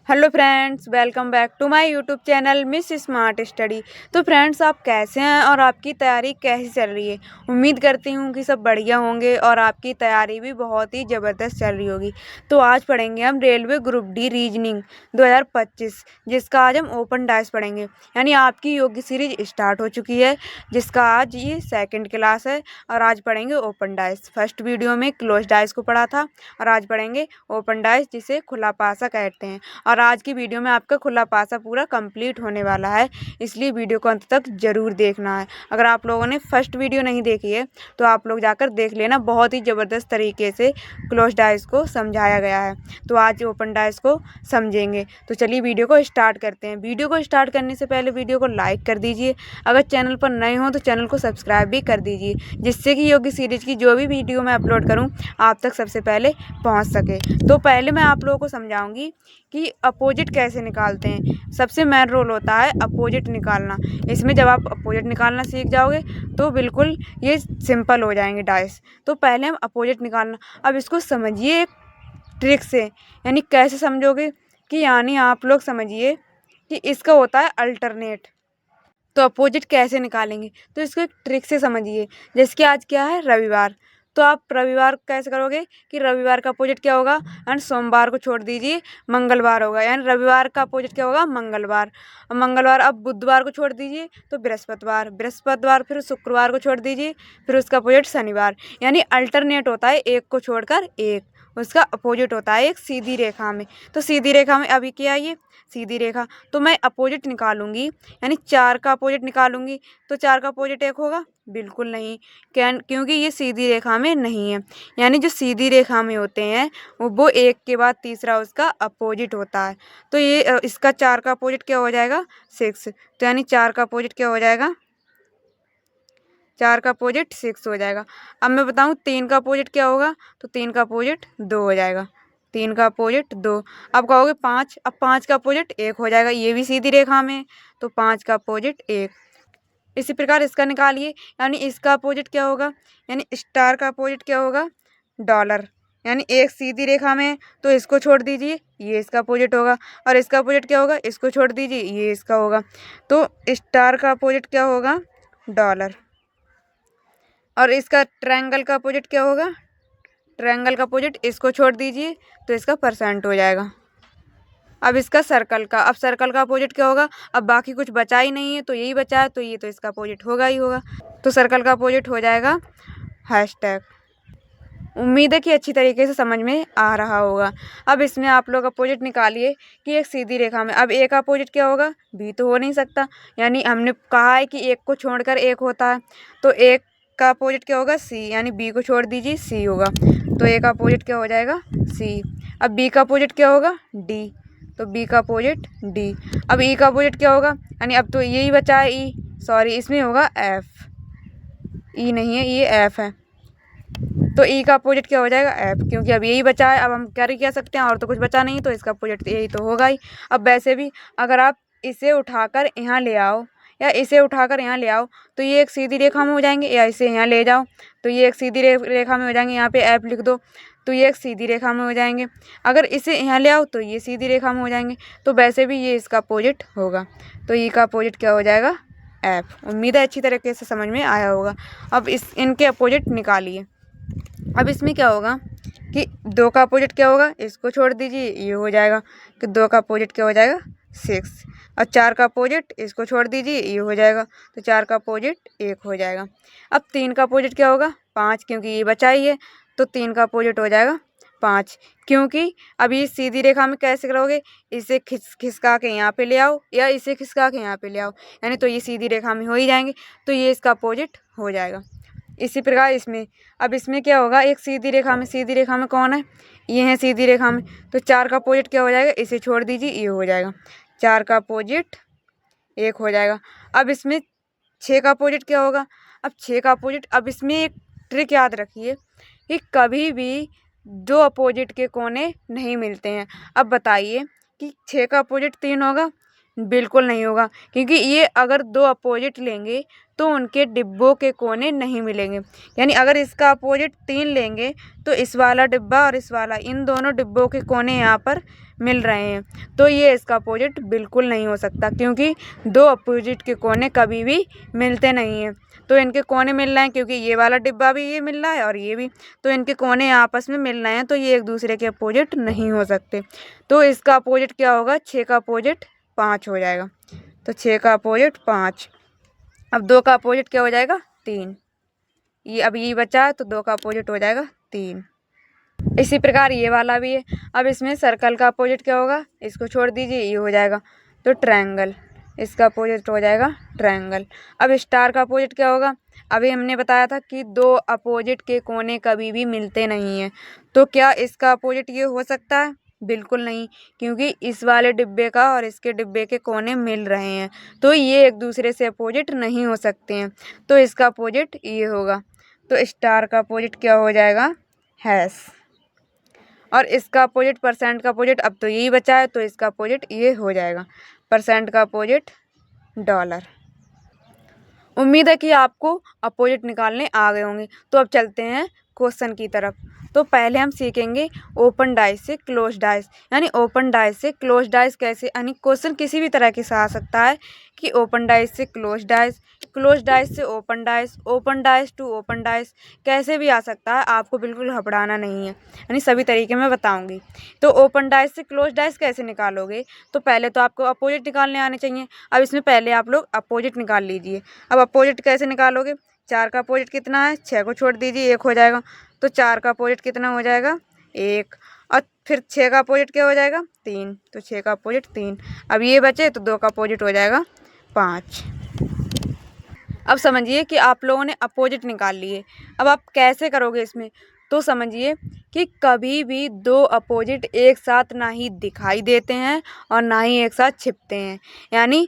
Hello friends, welcome back to my YouTube channel miss smart study. तो friends, आप कैसे हैं और आपकी तैयारी कैसी चल रही है। उम्मीद करती हूँ कि सब बढ़िया होंगे और आपकी तैयारी भी बहुत ही ज़बरदस्त चल रही होगी। तो आज पढ़ेंगे हम रेलवे ग्रुप डी रीजनिंग 2025, जिसका आज हम ओपन डाइस पढ़ेंगे। यानी आपकी योग्य सीरीज स्टार्ट हो चुकी है, जिसका आज ये सेकेंड क्लास है और आज पढ़ेंगे ओपन डाइस। फर्स्ट वीडियो में क्लोज डाइस को पढ़ा था और आज पढ़ेंगे ओपन डाइस, जिसे खुला पासा कहते हैं। और आज की वीडियो में आपका खुला पासा पूरा कंप्लीट होने वाला है, इसलिए वीडियो को अंत तक ज़रूर देखना है। अगर आप लोगों ने फर्स्ट वीडियो नहीं देखी है तो आप लोग जाकर देख लेना, बहुत ही ज़बरदस्त तरीके से क्लोज डाइस को समझाया गया है। तो आज ओपन डाइस को समझेंगे। तो चलिए वीडियो को स्टार्ट करते हैं। वीडियो को स्टार्ट करने से पहले वीडियो को लाइक कर दीजिए। अगर चैनल पर नए हो तो चैनल को सब्सक्राइब भी कर दीजिए, जिससे कि योग्य सीरीज की जो भी वीडियो मैं अपलोड करूँ आप तक सबसे पहले पहुँच सके। तो पहले मैं आप लोगों को समझाऊँगी कि अपोजिट कैसे निकालते हैं। सबसे मेन रोल होता है अपोजिट निकालना। इसमें जब आप अपोजिट निकालना सीख जाओगे तो बिल्कुल ये सिंपल हो जाएंगे डाइस। तो पहले हम अपोजिट निकालना, अब इसको समझिए एक ट्रिक से। यानी कैसे समझोगे कि यानी आप लोग समझिए कि इसका होता है अल्टरनेट। तो अपोजिट कैसे निकालेंगे तो इसको एक ट्रिक से समझिए। जैसे कि आज क्या है, रविवार। तो आप रविवार कैसे करोगे कि रविवार का अपोजिट क्या होगा, एंड सोमवार को छोड़ दीजिए, मंगलवार होगा। यानी रविवार का अपोजिट क्या होगा, मंगलवार। मंगलवार अब बुधवार को छोड़ दीजिए तो बृहस्पतिवार, बृहस्पतिवार फिर शुक्रवार को छोड़ दीजिए, फिर उसका अपोजिट शनिवार। यानी अल्टरनेट होता है एक को छोड़कर एक, उसका अपोजिट होता है एक सीधी रेखा में। तो सीधी रेखा में अभी क्या है, ये सीधी रेखा। तो मैं अपोजिट निकालूंगी, यानी 4 का अपोजिट निकालूंगी तो 4 का अपोजिट 1 होगा, बिल्कुल नहीं। क्योंकि ये सीधी रेखा में नहीं है। यानी जो सीधी रेखा में होते हैं वो एक के बाद तीसरा उसका अपोजिट होता है। तो ये इसका 4 का अपोजिट क्या हो जाएगा, 6। तो यानी 4 का अपोजिट क्या हो जाएगा, 4 का अपोजिट 6 हो जाएगा। अब मैं बताऊँ 3 का अपोजिट क्या होगा, तो 3 का अपोजिट 2 हो जाएगा। 3 का अपोजिट 2। अब कहोगे 5, अब 5 का अपोजिट 1 हो जाएगा, ये भी सीधी रेखा में, तो 5 का अपोजिट 1। इसी प्रकार इसका निकालिए। यानी इसका अपोजिट क्या होगा, यानी स्टार का अपोजिट क्या होगा, डॉलर। यानी एक सीधी रेखा में तो इसको छोड़ दीजिए, ये इसका अपोजिट होगा। और इसका अपोजिट क्या होगा, इसको छोड़ दीजिए, ये इसका होगा। तो स्टार का अपोजिट क्या होगा, डॉलर। और इसका ट्रायंगल का अपोजिट क्या होगा, ट्रायंगल का अपोजिट इसको छोड़ दीजिए तो इसका परसेंट हो जाएगा। अब इसका सर्कल का, अब सर्कल का अपोजिट क्या होगा, अब बाकी कुछ बचा ही नहीं है तो यही बचा है, तो ये तो इसका अपोजिट होगा ही होगा। तो सर्कल का अपोजिट हो जाएगा हैशटैग। उम्मीद है कि अच्छी तरीके से समझ में आ रहा होगा। अब इसमें आप लोग अपोजिट निकालिए कि एक सीधी रेखा में, अब ए का अपोजिट क्या होगा, बी तो हो नहीं सकता। यानी हमने कहा है कि एक को छोड़कर एक होता है, तो एक का अपोजिट क्या होगा, सी। यानी बी को छोड़ दीजिए, सी होगा। तो ए का अपोजिट क्या हो जाएगा, सी। अब बी का अपोजिट क्या होगा, डी। तो बी का अपोजिट डी। अब ई का अपोजिट क्या होगा, यानी अब तो यही बचा है ई, सॉरी इसमें होगा एफ। ई नहीं है, ये एफ है। तो ई का अपोजिट क्या हो जाएगा, एफ, क्योंकि अब यही बचा है। अब हम क्या कह सकते हैं, और तो कुछ बचा नहीं, तो इसका अपोजिट यही तो होगा ही। अब वैसे भी अगर आप इसे उठाकर यहाँ ले आओ या इसे उठाकर यहाँ ले आओ तो ये एक सीधी रेखा में हो जाएंगे, या इसे यहाँ ले जाओ तो ये एक सीधी रेखा में हो जाएंगे। यहाँ पे एफ लिख दो तो ये एक सीधी रेखा में हो जाएंगे। अगर इसे यहाँ ले आओ तो ये सीधी रेखा में हो जाएंगे। तो वैसे भी ये इसका अपोजिट होगा। तो ई का अपोजिट क्या हो जाएगा, एफ। उम्मीद है अच्छी तरीके से समझ में आया होगा। अब इनके अपोजिट निकालिए। अब इसमें क्या होगा कि 2 का अपोजिट क्या होगा, इसको छोड़ दीजिए, ये हो जाएगा कि 2 का अपोजिट क्या हो जाएगा, 6। और 4 का अपोजिट इसको छोड़ दीजिए, ये हो जाएगा। तो 4 का अपोजिट 1 हो जाएगा। अब 3 का अपोजिट क्या होगा, 5, क्योंकि ये बचा ही है। तो 3 का अपोजिट हो जाएगा 5। क्योंकि अभी सीधी रेखा में कैसे करोगे, इसे खिसका के यहाँ पे ले आओ या इसे खिसका के यहाँ पे ले आओ, यानी तो ये सीधी रेखा में हो ही जाएंगे। तो ये इसका अपोजिट हो जाएगा। इसी प्रकार इसमें, अब इसमें क्या होगा, एक सीधी रेखा में, सीधी रेखा में कौन है, ये है सीधी रेखा में। तो 4 का अपोजिट क्या हो जाएगा, इसे छोड़ दीजिए, ये हो जाएगा। 4 का अपोजिट 1 हो जाएगा। अब इसमें 6 का अपोजिट क्या होगा, अब 6 का अपोजिट, अब इसमें एक ट्रिक याद रखिए कि कभी भी दो अपोजिट के कोने नहीं मिलते हैं। अब बताइए कि 6 का अपोजिट 3 होगा, बिल्कुल नहीं होगा, क्योंकि ये अगर दो अपोजिट लेंगे तो उनके डिब्बों के कोने नहीं मिलेंगे। यानी अगर इसका अपोजिट 3 लेंगे तो इस वाला डिब्बा और इस वाला, इन दोनों डिब्बों के कोने यहाँ पर मिल रहे हैं, तो ये इसका अपोजिट बिल्कुल नहीं हो सकता, क्योंकि दो अपोजिट के कोने कभी भी मिलते नहीं हैं। तो इनके कोने मिल रहे हैं, क्योंकि ये वाला डिब्बा भी ये मिल रहा है और ये भी, तो इनके कोने आपस में मिल रहे हैं, तो ये एक दूसरे के अपोजिट नहीं हो सकते। तो इसका अपोजिट क्या होगा? 6 का अपोजिट 5 हो जाएगा। तो 6 का अपोजिट 5। अब 2 का अपोजिट क्या हो जाएगा? 3। ये अब ये बचा है, तो 2 का अपोजिट हो जाएगा 3। इसी प्रकार ये वाला भी है। अब इसमें सर्कल का अपोजिट क्या होगा? इसको छोड़ दीजिए, ये हो जाएगा तो ट्रायंगल। इसका अपोजिट हो जाएगा ट्रायंगल। अब स्टार का अपोजिट क्या होगा? अभी हमने बताया था कि दो अपोजिट के कोने कभी भी मिलते नहीं हैं, तो क्या इसका अपोजिट ये हो सकता है? बिल्कुल नहीं, क्योंकि इस वाले डिब्बे का और इसके डिब्बे के कोने मिल रहे हैं, तो ये एक दूसरे से अपोजिट नहीं हो सकते हैं, तो इसका अपोजिट ये होगा। तो स्टार का अपोजिट क्या हो जाएगा? हैश। और इसका अपोजिट, परसेंट का अपोजिट, अब तो यही बचा है, तो इसका अपोजिट ये हो जाएगा। परसेंट का अपोजिट डॉलर। उम्मीद है कि आपको अपोजिट निकालने आ गए होंगे। तो अब चलते हैं क्वेश्चन की तरफ। तो पहले हम सीखेंगे ओपन डाइस से क्लोज डाइस, यानी ओपन डाइस से क्लोज डाइस कैसे, यानी क्वेश्चन किसी भी तरह के से आ सकता है कि ओपन डाइस से क्लोज डाइस, क्लोज डाइस से open dice to open dice, कैसे भी आ सकता है, आपको बिल्कुल घबराना नहीं है, यानी सभी तरीके मैं बताऊंगी। तो ओपन डाइस से क्लोज डाइस कैसे निकालोगे? तो पहले तो आपको अपोजिट निकालने आने चाहिए। अब इसमें पहले आप लोग अपोजिट निकाल लीजिए। अब अपोजिट कैसे निकालोगे? 4 का अपोजिट कितना है? 6 को छोड़ दीजिए, 1 हो जाएगा। तो 4 का अपोजिट कितना हो जाएगा? 1। और फिर 6 का अपोजिट क्या हो जाएगा? 3। तो 6 का अपोजिट 3। अब ये बचे, तो 2 का अपोजिट हो जाएगा 5। अब समझिए कि आप लोगों ने अपोजिट निकाल लिए। अब आप कैसे करोगे इसमें? तो समझिए कि कभी भी दो अपोजिट एक साथ ना ही दिखाई देते हैं और ना ही एक साथ छिपते हैं। यानी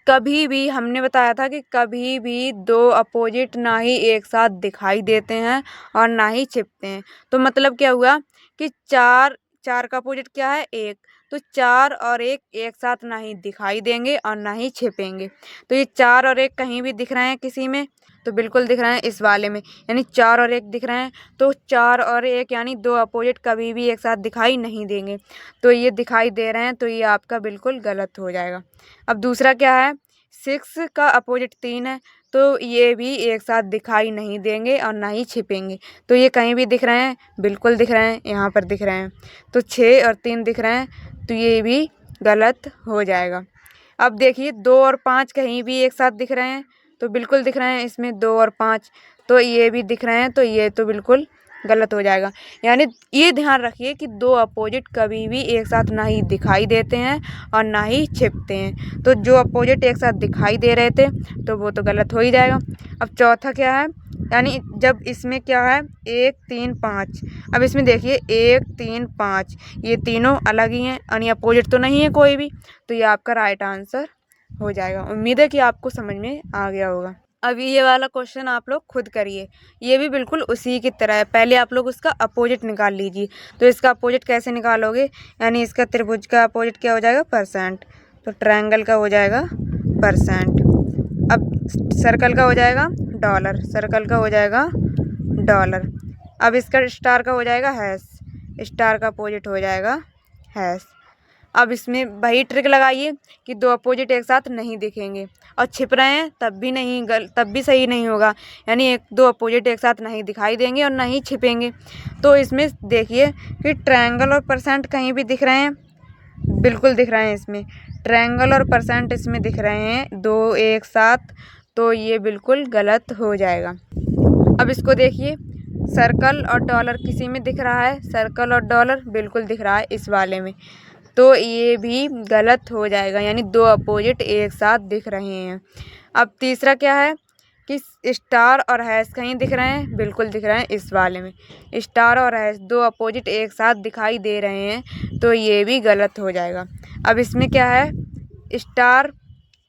कभी भी, हमने बताया था कि कभी भी दो अपोजिट ना ही एक साथ दिखाई देते हैं और ना ही छिपते हैं। तो मतलब क्या हुआ कि 4 का अपोजिट क्या है? 1। तो 4 और 1 एक साथ ना ही दिखाई देंगे और ना ही छिपेंगे। तो ये 4 और 1 कहीं भी दिख रहे हैं किसी में? तो बिल्कुल दिख रहे हैं इस वाले में, यानी 4 और 1 दिख रहे हैं। तो 4 और 1 यानी दो अपोजिट कभी भी एक साथ दिखाई नहीं देंगे। तो ये दिखाई दे रहे हैं, तो ये आपका बिल्कुल गलत हो जाएगा। अब दूसरा क्या है? 6 का अपोजिट 3 है, तो ये भी एक साथ दिखाई नहीं देंगे और ना ही छिपेंगे। तो ये कहीं भी दिख रहे हैं? बिल्कुल दिख रहे हैं, यहाँ पर दिख रहे हैं। तो 6 और 3 दिख रहे हैं, तो ये भी गलत हो जाएगा। अब देखिए 2 और 5 कहीं भी एक साथ दिख रहे हैं? तो बिल्कुल दिख रहे हैं इसमें 2 और 5, तो ये भी दिख रहे हैं, तो ये तो बिल्कुल गलत हो जाएगा। यानी ये ध्यान रखिए कि दो अपोजिट कभी भी एक साथ ना ही दिखाई देते हैं और ना ही छिपते हैं। तो जो अपोजिट एक साथ दिखाई दे रहे थे, तो वो तो गलत हो ही जाएगा। अब चौथा क्या है? यानी जब इसमें क्या है? 1 3 5। अब इसमें देखिए 1 3 5, ये तीनों अलग ही हैं, यानी अपोजिट तो नहीं है कोई भी, तो ये आपका राइट आंसर हो जाएगा। उम्मीद है कि आपको समझ में आ गया होगा। अभी ये वाला क्वेश्चन आप लोग खुद करिए, ये भी बिल्कुल उसी की तरह है। पहले आप लोग उसका अपोजिट निकाल लीजिए। तो इसका अपोजिट कैसे निकालोगे? यानी इसका त्रिभुज का अपोजिट क्या हो जाएगा? परसेंट। तो ट्रायंगल का हो जाएगा परसेंट। अब सर्कल का हो जाएगा डॉलर, सर्कल का हो जाएगा डॉलर। अब इसका स्टार का हो जाएगा हैश, स्टार का अपोजिट हो जाएगा हैश। अब इसमें वही ट्रिक लगाइए कि दो अपोजिट एक साथ नहीं दिखेंगे और छिप रहे हैं तब भी नहीं, तब भी सही नहीं होगा। यानी दो अपोजिट एक साथ नहीं दिखाई देंगे और नहीं छिपेंगे। तो इसमें देखिए कि ट्रायंगल और परसेंट कहीं भी दिख रहे हैं? बिल्कुल दिख रहे हैं इसमें, ट्रायंगल और परसेंट इसमें दिख रहे हैं दो एक साथ, तो ये बिल्कुल गलत हो जाएगा। अब इसको देखिए, सर्कल और डॉलर किसी में दिख रहा है? सर्कल और डॉलर बिल्कुल दिख रहा है इस वाले में, तो ये भी गलत हो जाएगा। यानी दो अपोजिट एक साथ दिख रहे हैं। अब तीसरा क्या है कि स्टार और हैश कहीं दिख रहे हैं? बिल्कुल दिख रहे हैं इस वाले में, स्टार और हैश दो अपोजिट एक साथ दिखाई दे रहे हैं, तो ये भी गलत हो जाएगा। अब इसमें क्या है? स्टार,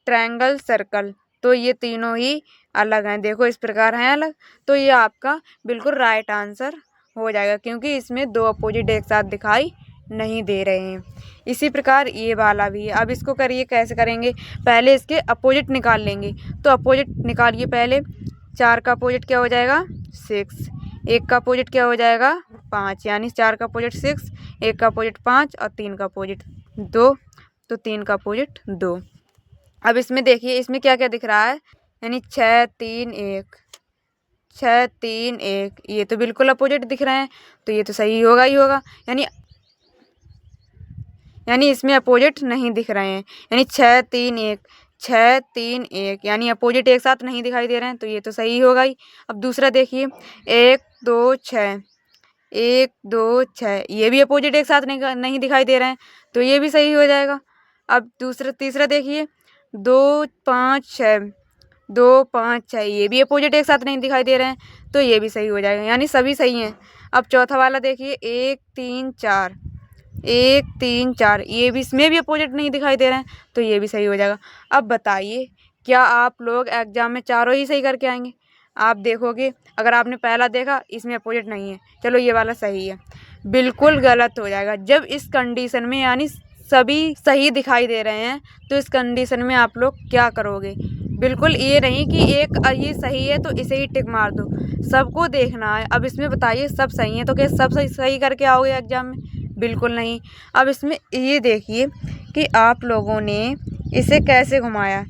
ट्रायंगल, सर्कल, तो ये तीनों ही अलग हैं, देखो इस प्रकार हैं अलग, तो ये आपका बिल्कुल राइट आंसर हो जाएगा, क्योंकि इसमें दो अपोजिट एक साथ दिखाई नहीं दे रहे हैं। इसी प्रकार ये वाला भी है। अब इसको करिए, कैसे करेंगे, पहले इसके अपोजिट निकाल लेंगे। तो अपोजिट निकालिए पहले। 4 का अपोजिट क्या हो जाएगा 6, 1 का अपोजिट क्या हो जाएगा 5, यानी 4 का अपोजिट 6, 1 का अपोजिट 5 और 3 का अपोजिट 2, तो 3 का अपोजिट 2। अब इसमें देखिए, इसमें क्या क्या दिख रहा है, यानी 6 3 1, 6 3 1, ये तो बिल्कुल अपोजिट दिख रहे हैं, तो ये तो सही होगा ही होगा। यानी इसमें अपोजिट नहीं दिख रहे हैं, यानी 6 3 1, 6 3 1, यानी अपोजिट एक साथ नहीं दिखाई दे रहे हैं, तो ये तो सही होगा ही। अब दूसरा देखिए, 1 2 6, 1 2 6, ये भी अपोजिट एक साथ नहीं दिखाई दे रहे हैं, तो ये भी सही हो जाएगा। अब तीसरा देखिए, 2 5 6, 2 5 6, ये भी अपोजिट एक साथ नहीं दिखाई दे रहे हैं, तो ये भी सही हो जाएगा, यानी सभी सही हैं। अब चौथा वाला देखिए, 1 3 4, 1 3 4, ये भी, इसमें भी अपोजिट नहीं दिखाई दे रहे हैं, तो ये भी सही हो जाएगा। अब बताइए, क्या आप लोग एग्जाम में चारों ही सही करके आएंगे? आप देखोगे, अगर आपने पहला देखा इसमें अपोजिट नहीं है, चलो ये वाला सही है, बिल्कुल गलत हो जाएगा। जब इस कंडीशन में यानी सभी सही दिखाई दे रहे हैं, तो इस कंडीशन में आप लोग क्या करोगे? बिल्कुल ये नहीं कि एक ये सही है तो इसे ही टिक मार दो, सबको देखना है। अब इसमें बताइए, सब सही है तो क्या सब सही करके आओगे एग्जाम में? बिल्कुल नहीं। अब इसमें ये देखिए कि आप लोगों ने इसे कैसे घुमाया।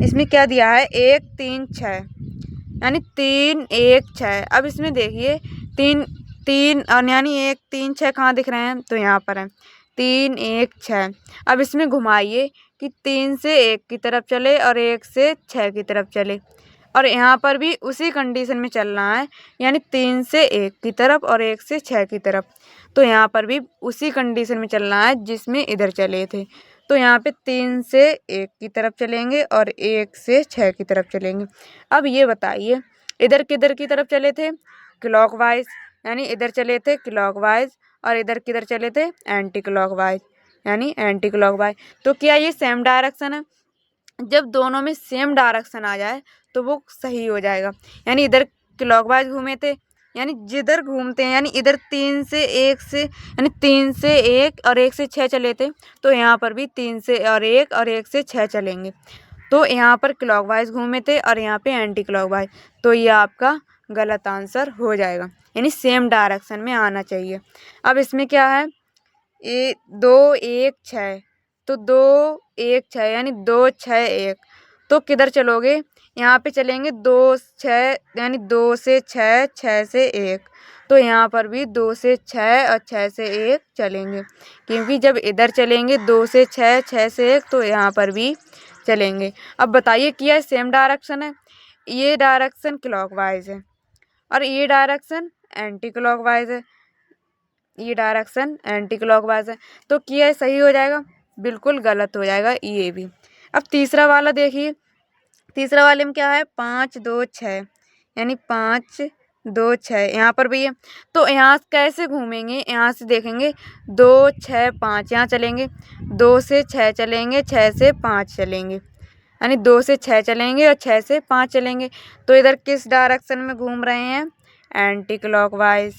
इसमें क्या दिया है, 1 3 6, यानी 3 1 6। अब इसमें देखिए 3 3 और यानी 1 3 6 कहाँ दिख रहे हैं, तो यहाँ पर है 3 1 6। अब इसमें घुमाइए कि 3 से 1 की तरफ चले और 1 से 6 की तरफ चले, और यहाँ पर भी उसी कंडीशन में चलना है, यानी 3 से 1 की तरफ और 1 से 6 की तरफ। तो यहाँ पर भी उसी कंडीशन में चलना है जिसमें इधर चले थे। तो यहाँ पे 3 से 1 की तरफ चलेंगे और 1 से 6 की तरफ चलेंगे। अब ये बताइए, इधर किधर की तरफ चले थे, क्लॉकवाइज, यानी इधर चले थे क्लॉकवाइज, और इधर किधर चले थे एंटी क्लॉकवाइज, यानी एंटी क्लॉकवाइज। तो क्या ये सेम डायरेक्शन है? जब दोनों में सेम डायरेक्शन आ जाए तो वो सही हो जाएगा। यानी इधर क्लॉकवाइज घूमे थे, यानी जिधर घूमते हैं, यानी इधर 3 से 1 से, यानी 3 से 1 और 1 से 6 चले थे, तो यहाँ पर भी 3 से और 1 से 6 चलेंगे। तो यहाँ पर क्लॉकवाइज घूमे थे और यहाँ पे एंटी क्लॉकवाइज, तो ये आपका गलत आंसर हो जाएगा, यानी सेम डायरेक्शन में आना चाहिए। अब इसमें क्या है, 2 1 6, तो 2 1 6, यानी 2 6 1, तो किधर चलोगे, यहाँ पे चलेंगे 2 6, यानी 2 से 6, 6 से 1, तो यहाँ पर भी 2 से 6 और 6 से 1 चलेंगे, क्योंकि जब इधर चलेंगे 2 से 6, 6 से 1, तो यहाँ पर भी चलेंगे। अब बताइए, क्या सेम डायरेक्शन है? ये डायरेक्शन क्लॉकवाइज है और ये डायरेक्शन एंटी क्लॉकवाइज है, ये डायरेक्शन एंटी क्लॉकवाइज है, तो क्या सही हो जाएगा? बिल्कुल गलत हो जाएगा ये भी। अब तीसरा वाला देखिए, तीसरा वाले में क्या है, 5 2 6, यानी 5 2 6, यहाँ पर भी है। तो यहाँ कैसे घूमेंगे, यहाँ से देखेंगे 2 6 5, यहाँ चलेंगे 2 से 6 चलेंगे, 6 से 5 चलेंगे, यानी 2 से 6 चलेंगे और 6 से 5 चलेंगे। तो इधर किस डायरेक्शन में घूम रहे हैं, एंटी क्लॉकवाइज,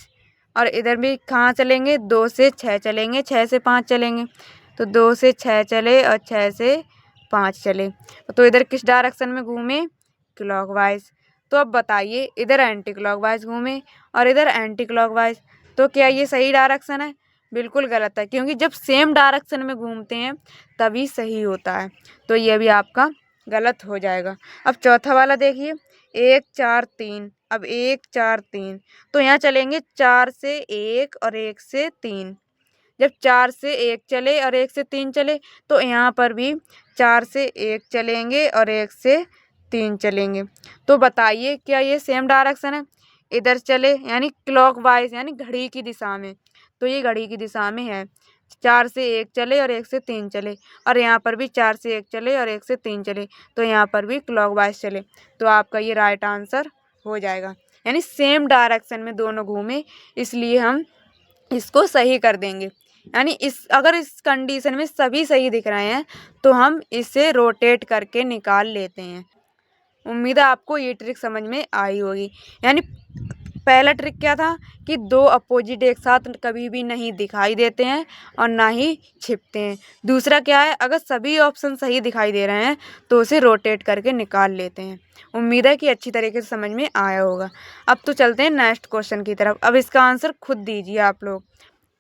और इधर भी कहाँ चलेंगे, 2 से 6 चलेंगे, 6 से 5 चलेंगे, तो 2 से 6 चले और 6 से 5 चले, तो इधर किस डायरेक्शन में घूमे, क्लॉकवाइज। तो अब बताइए, इधर एंटी क्लॉकवाइज घूमे और इधर एंटी क्लॉकवाइज, तो क्या ये सही डायरेक्शन है? बिल्कुल गलत है, क्योंकि जब सेम डायरेक्शन में घूमते हैं तभी सही होता है, तो ये भी आपका गलत हो जाएगा। अब चौथा वाला देखिए, 1 4 3, अब 1 4 3, तो यहाँ चलेंगे 4 से 1 और 1 से 3। जब 4 से 1 चले और 1 से 3 चले, तो यहाँ पर भी 4 से 1 चलेंगे और 1 से 3 चलेंगे। तो बताइए, क्या ये सेम डायरेक्शन है? इधर चले यानी क्लॉकवाइज, यानी घड़ी की दिशा में, तो ये घड़ी की दिशा में है। 4 से 1 चले और 1 से 3 चले, और यहाँ पर भी 4 से 1 चले और 1 से 3 चले, तो यहाँ पर भी क्लॉकवाइज चले, तो आपका ये राइट आंसर हो जाएगा। यानी सेम डायरेक्शन में दोनों घूमे, इसलिए हम इसको सही कर देंगे। यानी अगर इस कंडीशन में सभी सही दिख रहे हैं तो हम इसे रोटेट करके निकाल लेते हैं। उम्मीद है आपको ये ट्रिक समझ में आई होगी। यानी पहला ट्रिक क्या था कि दो अपोजिट एक साथ कभी भी नहीं दिखाई देते हैं और ना ही छिपते हैं। दूसरा क्या है, अगर सभी ऑप्शन सही दिखाई दे रहे हैं तो उसे रोटेट करके निकाल लेते हैं। उम्मीद है कि अच्छी तरीके से समझ में आया होगा। अब तो चलते हैं नेक्स्ट क्वेश्चन की तरफ। अब इसका आंसर खुद दीजिए आप लोग।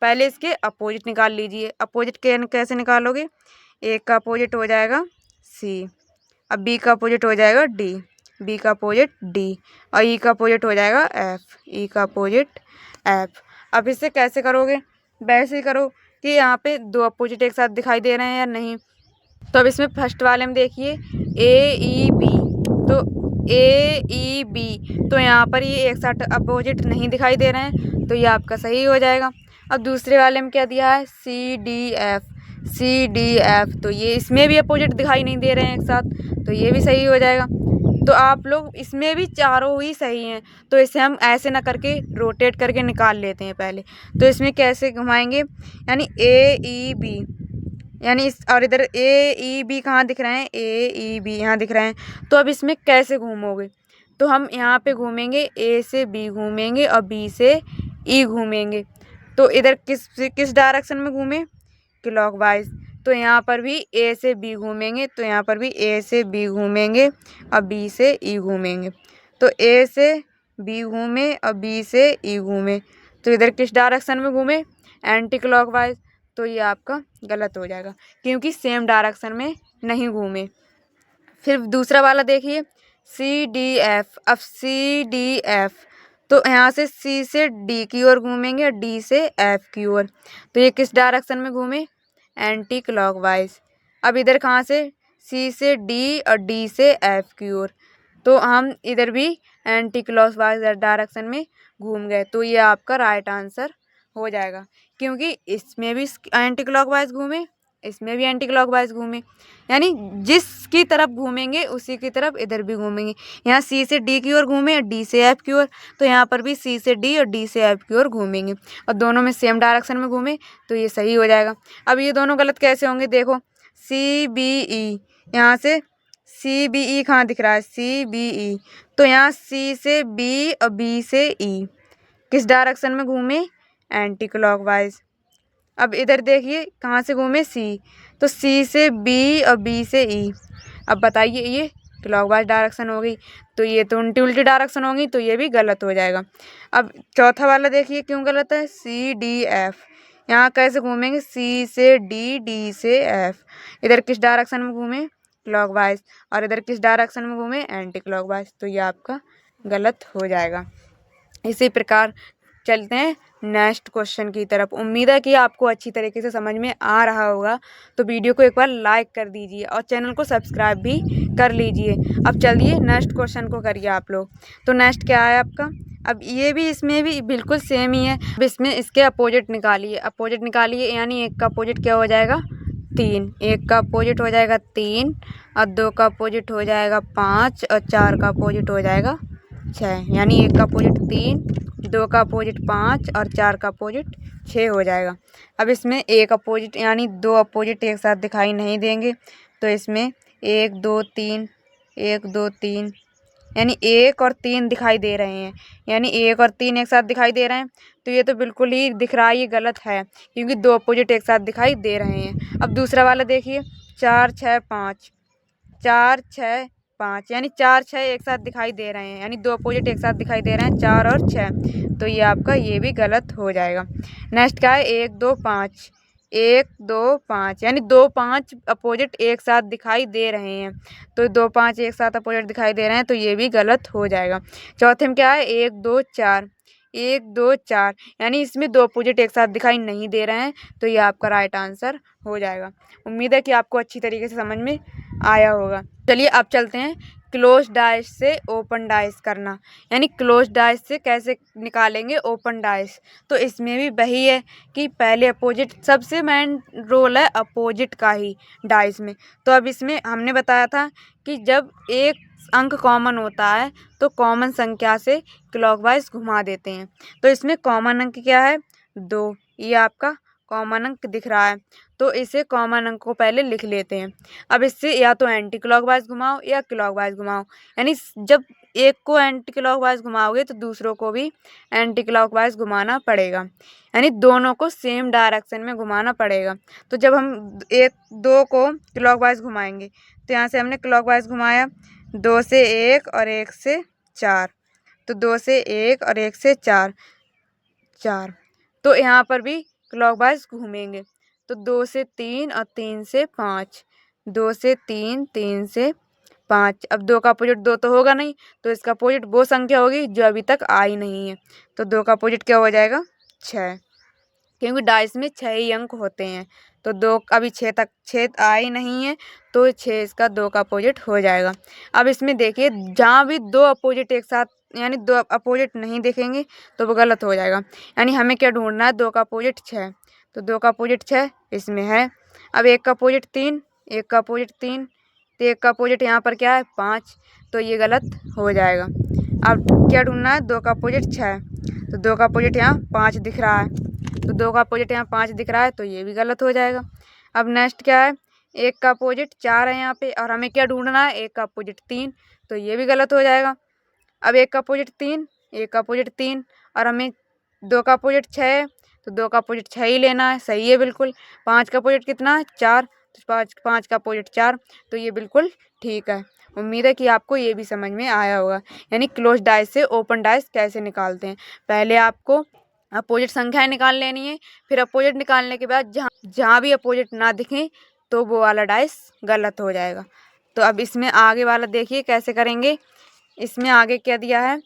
पहले इसके अपोजिट निकाल लीजिए। अपोजिट कैसे निकालोगे, एक का अपोजिट हो जाएगा सी, अब बी का अपोजिट हो जाएगा डी, बी का अपोजिट डी, और ई का अपोजिट हो जाएगा एफ, ई का अपोजिट एफ। अब इसे कैसे करोगे, वैसे ही करो कि यहाँ पे दो अपोजिट एक साथ दिखाई दे रहे हैं या नहीं। तो अब इसमें फर्स्ट वाले में देखिए ए ई बी, तो ए ई बी, तो यहाँ पर ये एक साथ अपोजिट नहीं दिखाई दे रहे हैं, तो ये आपका सही हो जाएगा। अब दूसरे वाले में क्या दिया है, C D F, C D F, तो ये इसमें भी अपोजिट दिखाई नहीं दे रहे हैं एक साथ, तो ये भी सही हो जाएगा। तो आप लोग इसमें भी चारों ही सही हैं, तो इसे हम ऐसे ना करके रोटेट करके निकाल लेते हैं पहले। तो इसमें कैसे घुमाएंगे, यानी ए ई बी, यानी इस और इधर ए ई बी कहाँ दिख रहे हैं, ए ई बी यहाँ दिख रहे हैं। तो अब इसमें कैसे घूमोगे, तो हम यहाँ पे घूमेंगे, ए से बी घूमेंगे और बी से ई घूमेंगे। तो इधर किस डायरेक्शन में घूमें, क्लॉकवाइज। तो यहाँ पर भी ए से बी घूमेंगे, तो यहाँ पर भी ए से बी घूमेंगे और बी से ई घूमेंगे। तो ए से बी घूमे और बी से ई घूमे, तो इधर किस डायरेक्शन में घूमे, एंटी क्लॉकवाइज। तो ये आपका गलत हो जाएगा क्योंकि सेम डायरेक्शन में नहीं घूमे। फिर दूसरा वाला देखिए सी डी एफ, अब सी डी एफ, तो यहाँ से सी से डी की ओर घूमेंगे और डी से एफ की ओर। तो ये किस डायरेक्शन में घूमे, एंटी क्लॉकवाइज। अब इधर कहाँ से, सी से डी और डी से एफ की ओर, तो हम इधर भी एंटी क्लॉकवाइज डायरेक्शन में घूम गए। तो ये आपका राइट आंसर हो जाएगा क्योंकि इसमें भी एंटी क्लॉकवाइज घूमे, इसमें भी एंटी क्लॉकवाइज घूमे, यानी जिसकी तरफ घूमेंगे उसी की तरफ इधर भी घूमेंगे। यहाँ सी से डी की ओर घूमे और डी से एफ की ओर, तो यहाँ पर भी सी से डी और डी से एफ की ओर घूमेंगे और दोनों में सेम डायरेक्शन में घूमे, तो ये सही हो जाएगा। अब ये दोनों गलत कैसे होंगे, देखो सी बी ई, यहाँ से सी बी ई कहाँ दिख रहा है, सी बी ई, तो यहाँ सी से बी और बी से ई किस डायरेक्शन में घूमे, एंटी क्लॉकवाइज। अब इधर देखिए कहाँ से घूमे, सी, तो सी से बी और बी से ई। अब बताइए ये क्लॉकवाइज डायरेक्शन हो गई, तो ये तो उल्टी उल्टी डायरेक्शन होगी, तो ये भी गलत हो जाएगा। अब चौथा वाला देखिए क्यों गलत है, सी डी एफ, यहाँ कैसे घूमेंगे, सी से डी, डी से एफ, इधर किस डायरेक्शन में घूमे, क्लॉकवाइज, और इधर किस डायरेक्शन में घूमे, एंटी क्लॉकवाइज, तो ये आपका गलत हो जाएगा। इसी प्रकार चलते हैं नेक्स्ट क्वेश्चन की तरफ। उम्मीद है कि आपको अच्छी तरीके से समझ में आ रहा होगा, तो वीडियो को एक बार लाइक कर दीजिए और चैनल को सब्सक्राइब भी कर लीजिए। अब चलिए नेक्स्ट क्वेश्चन को करिए आप लोग। तो नेक्स्ट क्या है आपका, अब ये भी इसमें भी बिल्कुल सेम ही है। अब इसमें इसके अपोजिट निकालिए, अपोजिट निकालिए, यानी एक का अपोजिट क्या हो जाएगा, तीन, एक का अपोजिट हो जाएगा तीन, और दो का अपोजिट हो जाएगा पाँच, और चार का अपोजिट हो जाएगा छः, यानी एक का अपोजिट तीन, दो का अपोजिट पाँच और चार का अपोजिट छः हो जाएगा। अब इसमें एक अपोजिट यानी दो अपोजिट एक साथ दिखाई नहीं देंगे, तो इसमें एक दो तीन, एक दो तीन, यानी एक और तीन दिखाई दे रहे हैं, यानी एक और तीन एक साथ दिखाई दे रहे हैं, तो ये तो बिल्कुल ही दिख रहा है ये गलत है क्योंकि दो अपोजिट एक साथ दिखाई दे रहे हैं। अब दूसरा वाला देखिए चार छः पाँच, चार छः पाँच, यानी चार छः एक साथ दिखाई दे रहे हैं, यानी दो अपोजिट एक साथ दिखाई दे रहे हैं, चार और छः, तो ये आपका ये भी गलत हो जाएगा। नेक्स्ट क्या है, एक दो पाँच, एक दो पाँच, यानी दो पाँच अपोजिट एक साथ दिखाई दे रहे हैं, तो दो पाँच एक साथ अपोजिट दिखाई दे रहे हैं, तो ये भी गलत हो जाएगा। चौथे में क्या है, एक दो चार, एक दो चार, यानी इसमें दो अपोजिट एक साथ दिखाई नहीं दे रहे हैं, तो ये आपका राइट आंसर हो जाएगा। उम्मीद है कि आपको अच्छी तरीके से समझ में आया होगा। चलिए अब चलते हैं क्लोज डाइस से ओपन डाइस करना, यानी क्लोज डाइस से कैसे निकालेंगे ओपन डाइस। तो इसमें भी वही है कि पहले अपोजिट, सबसे मेन रोल है अपोजिट का ही डाइस में। तो अब इसमें हमने बताया था कि जब एक अंक कॉमन होता है तो कॉमन संख्या से क्लॉकवाइज घुमा देते हैं। तो इसमें कॉमन अंक क्या है, दो, ये आपका कॉमन अंक दिख रहा है, तो इसे कॉमन अंक को पहले लिख लेते हैं। अब इससे या तो एंटी क्लॉकवाइज घुमाओ या क्लॉकवाइज घुमाओ, यानी जब एक को एंटी क्लॉकवाइज घुमाओगे तो दूसरों को भी एंटी क्लॉकवाइज घुमाना पड़ेगा, यानी दोनों को सेम डायरेक्शन में घुमाना पड़ेगा। तो जब हम 2 को क्लॉकवाइज घुमाएंगे तो यहाँ से हमने क्लॉकवाइज घुमाया 2 से 1 और 1 से 4, तो 2 से 1 और 1 से 4, तो यहाँ पर भी क्लॉकवाइज घूमेंगे तो 2 से 3 और 3 से 5, 2 से 3, 3 से 5। अब 2 का अपोजिट 2 तो होगा नहीं, तो इसका अपोजिट वो संख्या होगी जो अभी तक आई नहीं है, तो 2 का अपोजिट क्या हो जाएगा 6, क्योंकि डाइस में 6 ही अंक होते हैं। तो 2 अभी 6 आई नहीं है, तो 6 इसका 2 का अपोजिट हो जाएगा। अब इसमें देखिए जहाँ भी 2 अपोजिट एक साथ, यानी 2 अपोजिट नहीं देखेंगे तो वो गलत हो जाएगा। यानी हमें क्या ढूंढना है, 2 का अपोजिट 6, तो 2 का अपोजिट 6 इसमें है। अब 1 का अपोजिट 3, 1 का अपोजिट 3, तो 1 का अपोजिट यहाँ पर क्या है 5, तो ये गलत हो जाएगा। अब क्या ढूंढना है, 2 का अपोजिट 6, तो 2 का अपोजिट यहाँ 5 दिख रहा है, तो 2 का अपोजिट यहाँ 5 दिख रहा है, तो ये भी गलत हो जाएगा। अब नेक्स्ट क्या है, 1 का अपोजिट 4 है यहाँ पे, और हमें क्या ढूंढना है 1 का अपोजिट 3, तो ये भी गलत हो जाएगा। अब 1 का अपोजिट 3, 1 का अपोजिट 3, और हमें 2 का अपोजिट 6 है, तो 2 का अपोजिट 6 ही लेना है, सही है बिल्कुल। 5 का अपोजिट कितना है 4, तो 5 का अपोजिट 4, तो ये बिल्कुल ठीक है। उम्मीद है कि आपको ये भी समझ में आया होगा, यानी क्लोज डाइस से ओपन डाइस कैसे निकालते हैं। पहले आपको अपोजिट संख्याएं निकाल लेनी है, फिर अपोजिट निकालने के बाद जहाँ भी अपोजिट ना दिखें तो वो वाला डाइस गलत हो जाएगा। तो अब इसमें आगे वाला देखिए कैसे करेंगे। इसमें आगे क्या दिया है,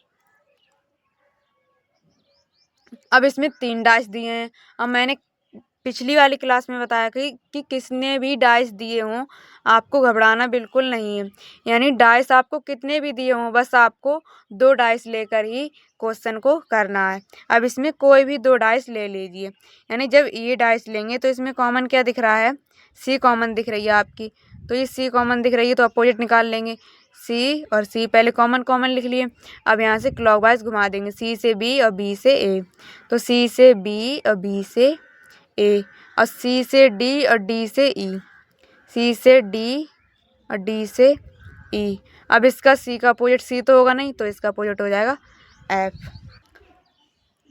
अब इसमें 3 डाइस दिए हैं। अब मैंने पिछली वाली क्लास में बताया कि किसने भी डाइस दिए हों आपको घबराना बिल्कुल नहीं है, यानी डाइस आपको कितने भी दिए हों बस आपको 2 डाइस लेकर ही क्वेश्चन को करना है। अब इसमें कोई भी 2 डाइस ले लीजिए, यानी जब ये डाइस लेंगे तो इसमें कॉमन क्या दिख रहा है, सी कॉमन दिख रही है आपकी, तो ये सी कॉमन दिख रही है तो अपोजिट निकाल लेंगे, सी और सी पहले कॉमन लिख लिए। अब यहाँ से क्लॉकवाइज घुमा देंगे, सी से बी और बी से ए, तो सी से बी और बी से ए, और सी से डी और डी से ई, सी से डी और डी से ई। अब इसका सी का अपोजिट सी तो होगा नहीं, तो इसका अपोजिट हो जाएगा एफ।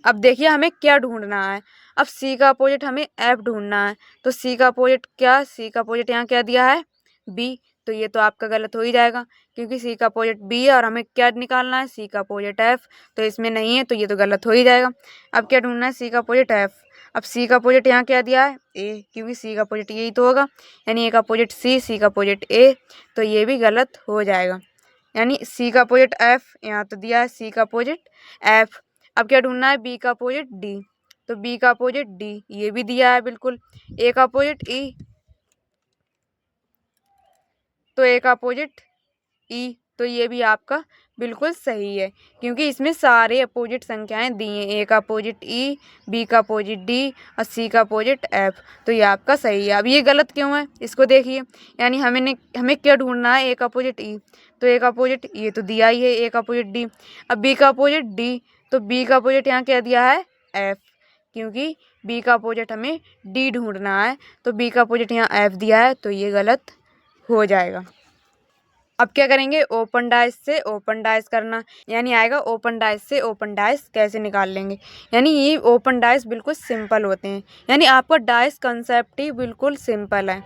अब देखिए हमें क्या ढूंढना है, अब सी का अपोजिट हमें एफ ढूंढना है, तो सी का अपोजिट क्या, सी का अपोजिट यहाँ क्या दिया है बी, तो ये तो आपका गलत हो ही जाएगा क्योंकि सी का अपोजिट बी है और हमें क्या निकालना है सी का अपोजिट एफ, तो इसमें नहीं है तो ये तो गलत हो ही जाएगा। अब क्या ढूंढना है सी का अपोजिट एफ, अब सी का अपोजिट यहाँ क्या दिया है ए, क्योंकि सी का अपोजिट यही तो होगा, यानी ए का अपोजिट सी का अपोजिट ए, तो ये भी गलत हो जाएगा। यानी सी का अपोजिट एफ यहाँ तो दिया है सी का अपोजिट एफ। अब क्या ढूंढना है बी का अपोजिट डी, तो बी का अपोजिट डी ये भी दिया है बिल्कुल। ए का अपोजिट ई, तो ए का अपोजिट ई, तो ये भी आपका बिल्कुल सही है क्योंकि इसमें सारे अपोजिट संख्याएं दी हैं, ए का अपोजिट ई, बी का अपोजिट डी और सी का अपोजिट एफ, तो ये आपका सही है। अब ये गलत क्यों है इसको देखिए, यानी हमें क्या ढूंढना है ए का अपोजिट ई, तो ए का अपोजिट ये तो दिया ही है ए का अपोजिट डी। अब बी का अपोजिट डी, तो बी का अपोजिट यहाँ क्या दिया है एफ, क्योंकि बी का अपोजिट हमें डी ढूंढना है, तो बी का अपोजिट यहाँ एफ दिया है, तो ये गलत हो जाएगा। अब क्या करेंगे, ओपन डाइस से ओपन डाइस करना, यानी आएगा ओपन डाइस से ओपन डाइस कैसे निकाल लेंगे। यानी ये ओपन डाइस बिल्कुल सिंपल होते हैं, यानी आपका डाइस कंसेप्ट ही बिल्कुल सिंपल है,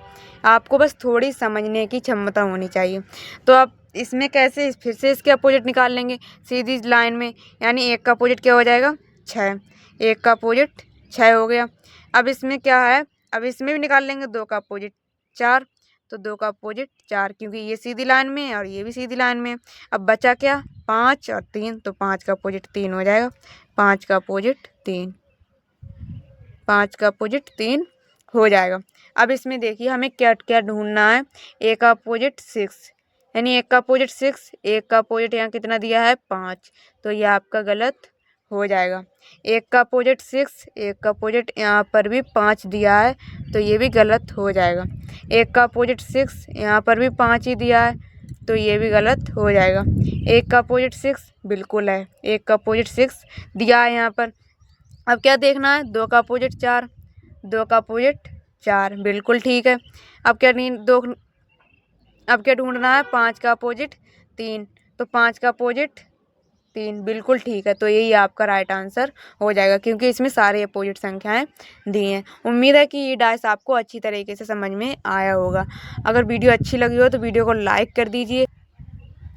आपको बस थोड़ी समझने की क्षमता होनी चाहिए। तो आप इसमें कैसे फिर से इसके अपोजिट निकाल लेंगे सीधी लाइन में, यानी एक का अपोजिट क्या हो जाएगा 6, एक का अपोजिट 6 हो गया। अब इसमें क्या है, अब इसमें भी निकाल लेंगे 2 का अपोजिट 4, तो 2 का अपोजिट 4, क्योंकि ये सीधी लाइन में है और ये भी सीधी लाइन में है। अब बचा क्या 5 और 3, तो 5 का अपोजिट 3 हो जाएगा, 5 का अपोजिट 3, 5 का अपोजिट 3 हो जाएगा। अब इसमें देखिए हमें क्या क्या ढूंढना है, ए का अपोजिट 6, यानी एक का अपोजिट 6, एक का अपोजिट यहाँ कितना दिया है 5, तो ये आपका गलत हो जाएगा। एक का अपोजिट 6, एक का अपोजिट यहाँ पर भी 5 दिया है, तो ये भी गलत हो जाएगा। एक का अपोजिट 6, यहाँ पर भी 5 ही दिया है, तो ये भी गलत हो जाएगा। एक का अपोजिट 6 बिल्कुल है, एक का अपोजिट 6 दिया है यहाँ पर। अब क्या देखना है, 2 का अपोजिट 4, 2 का अपोजिट 4, बिल्कुल ठीक है। अब क्या ढूंढना है? 5 का अपोजिट 3, तो 5 का अपोजिट 3, बिल्कुल ठीक है। तो यही आपका राइट आंसर हो जाएगा, क्योंकि इसमें सारे अपोजिट संख्याएं दी हैं। उम्मीद है कि ये डाइस आपको अच्छी तरीके से समझ में आया होगा। अगर वीडियो अच्छी लगी हो तो वीडियो को लाइक कर दीजिए।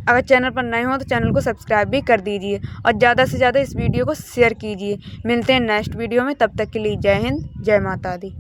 अगर चैनल पर नए हो तो चैनल को सब्सक्राइब भी कर दीजिए और ज़्यादा से ज़्यादा इस वीडियो को शेयर कीजिए। मिलते हैं नेक्स्ट वीडियो में, तब तक के लिए जय हिंद, जय माता दी।